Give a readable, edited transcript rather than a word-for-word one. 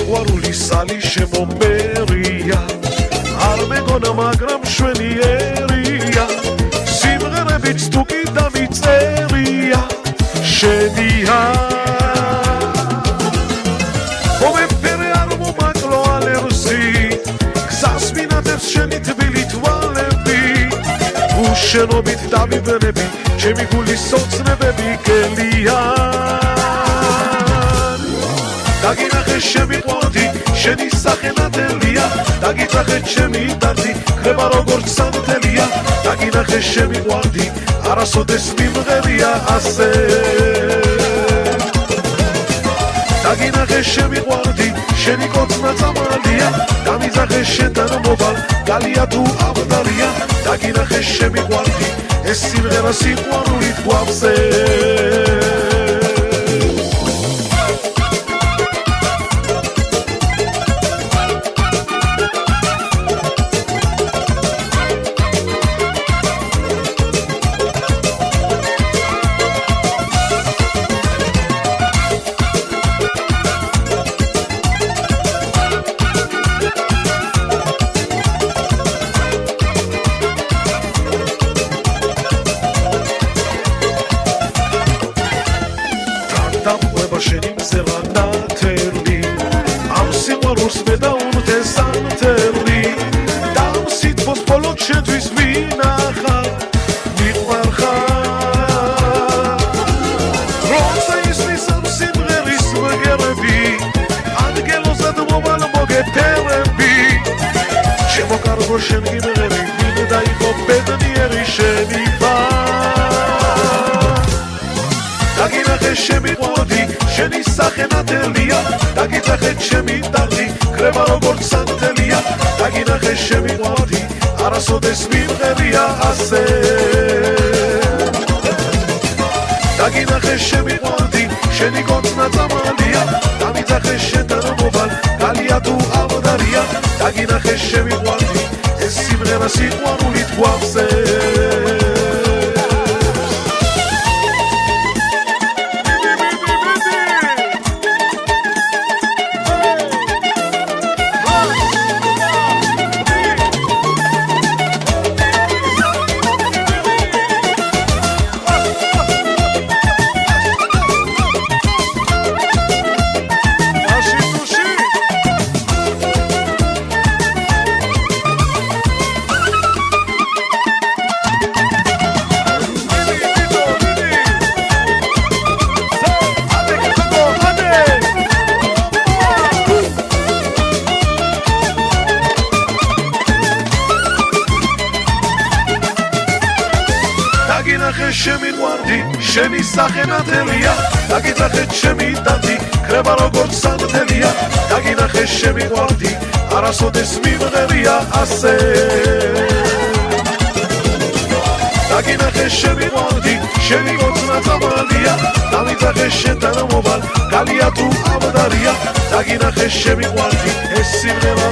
სიყვარული სალი შემომერია არ მეგონა მაგრამ მშვენიერია სიმღერებიც თუ კი დამიწერია შენია მომეფერე არ მომაკლო ალერსი გზას მინადებს შენი თბილი თვალები უშენობით დავიბნები ჩემი გულის ოცნებები გელიან დაგინახე შემიყვარდი შენი სახე ნათელია დაგიძახე ჩემი დარდი ხება როგორც სანთელია დაგინახე შემიყვარდი არასოდეს მიმღერია ასე დაგინახე შემიყვარდი შენი კოცნა წამალია დამიძახე შენთან მოვალ გალია თუ ავდარია დაგინახე შემიყვარდი ეს სიმღერა სიყვარულით გვავზე შენი მზელა ნათელი ამ სიყვარულს მე დაუნდე სანთელი და ამ სიტყვას ბოლოდ შენთვის ვინახა მიყვარხარ როცა ისმის ამ სიმღერის მგერები ადგილოზად მოვალ მოგეთერები ჩემო კარგო შენ გიმღერი მინდა იყო ბედნიერი შენი დაგინახე შემიყვარდი შენი სახე ნათელია დაგიძახე ჩემი დარდი ხდება როგორც სანთელია დაგინახე შემიყვარდი არასოდეს მიმღერია ასე დაგინახე შემიყვარდი შენი კოცნა წამალია დამიძახე შენთან მოვალ გალია თუ ავდარია დაგინახე შემიყვარდი ეს სიმღერა სიყვარულით გვავზე დაგინახე შემიყვარდი შენი სახე ნათელია დაგიძახე ჩემი დარდი ხდება როგორც სანთელია დაგინახე შემიყვარდი არასოდეს მიმღერია ასე დაგინახე შემიყვარდი შენი კოცნა წამალია დამიძახე შენთან მოვალ გალია თუ ავდარია დაგინახე შემიყვარდი ეს სიმღერა